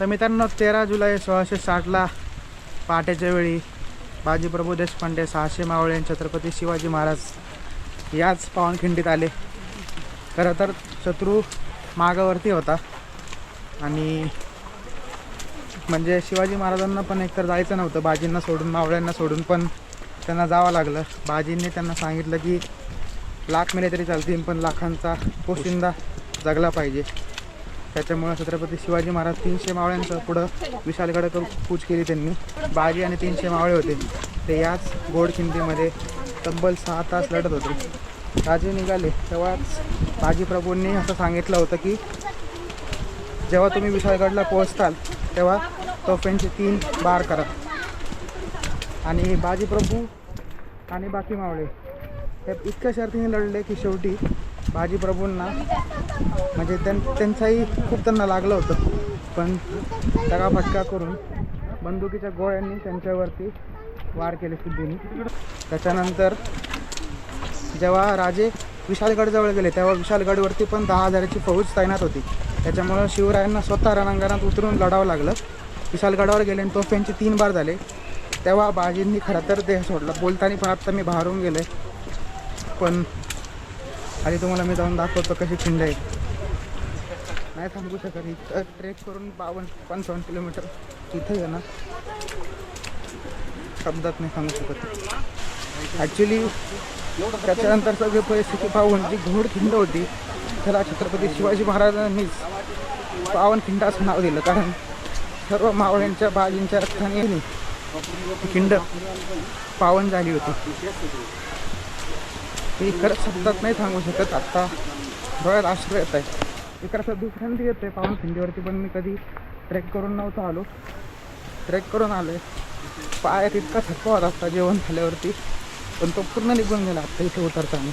तर मित्रांनो 13 जुलै 1660ला पहाटेच्या वेळी बाजीप्रभू देशपांडे 600 मावळे छत्रपती शिवाजी महाराज याच पावनखिंडीत आले। खरं तर शत्रू मागावरती होता आणि म्हणजे शिवाजी महाराजांना पण एकतर जायचं नव्हतं, बाजींना सोडून मावळ्यांना सोडून, पण त्यांना जावं लागलं। बाजींनी त्यांना सांगितलं की लाख मेले तरी चालतील पण लाखांचा पोशिंदा जगला पाहिजे। त्याच्यामुळे छत्रपती शिवाजी महाराज 300 मावळ्यांचं पुढं विशालगडाकडे कूच केली त्यांनी। बाजी आणि 300 मावळे होते ते याच घोडखिंडीमध्ये तब्बल 6 तास लढत होते। राजे निघाले तेव्हाच बाजीप्रभूंनी असं सांगितलं होतं की जेव्हा तुम्ही विशालगडला पोहोचताल तेव्हा तोफांचे 3 बार करा। आणि बाजीप्रभू आणि बाकी मावळे हे इतक्या शर्तीने लढले की शेवटी बाजीप्रभूंना म्हणजे त्यांचाही खूप त्यांना लागलं होतं, पण तगाफटका करून बंदुकीच्या गोळ्यांनी त्यांच्यावरती वार केले सिद्धीने। त्याच्यानंतर जेव्हा राजे विशालगडजवळ गेले तेव्हा विशालगडवरती पण 10,000ची फौज तैनात होती। त्याच्यामुळं शिवरायांना स्वतः रणांगणात उतरून लढावं लागलं। विशालगडावर गेले आणि तोफांचे 3 बार झाले तेव्हा बाजींनी खरं तर देह सोडला। बोलताना पण आता मी बाहेरून गेले, पण आधी तुम्हाला मी जाऊन दाखवतो कशी खिंड आहे। नाही सांगू शकत, इथं ट्रेक करून 52-55 किलोमीटर इथं आहे ना, शब्दात नाही सांगू शकत। ॲक्च्युली त्याच्यानंतर सगळी परिस्थिती पाहून जी घोडखिंड होती त्याला छत्रपती शिवाजी महाराजांनीच पावनखिंड असं नाव दिलं, कारण सर्व मावळ्यांच्या बाजींच्या रक्ताने खिंड पावन झाली होती। ही खरंच शब्दात नाही सांगू शकत। आत्ता डोळ्यात अश्रू येत आहे। इकडं असं दुसऱ्यांदा येतं आहे पावनखिंडीवरती, पण मी कधी ट्रेक करून नव्हतं आलो। ट्रेक करून आलो आहे, पायात इतका थकवा होत असता जेवण झाल्यावरती, पण तो पूर्ण निघून गेला आत्ता इथे उतरताना।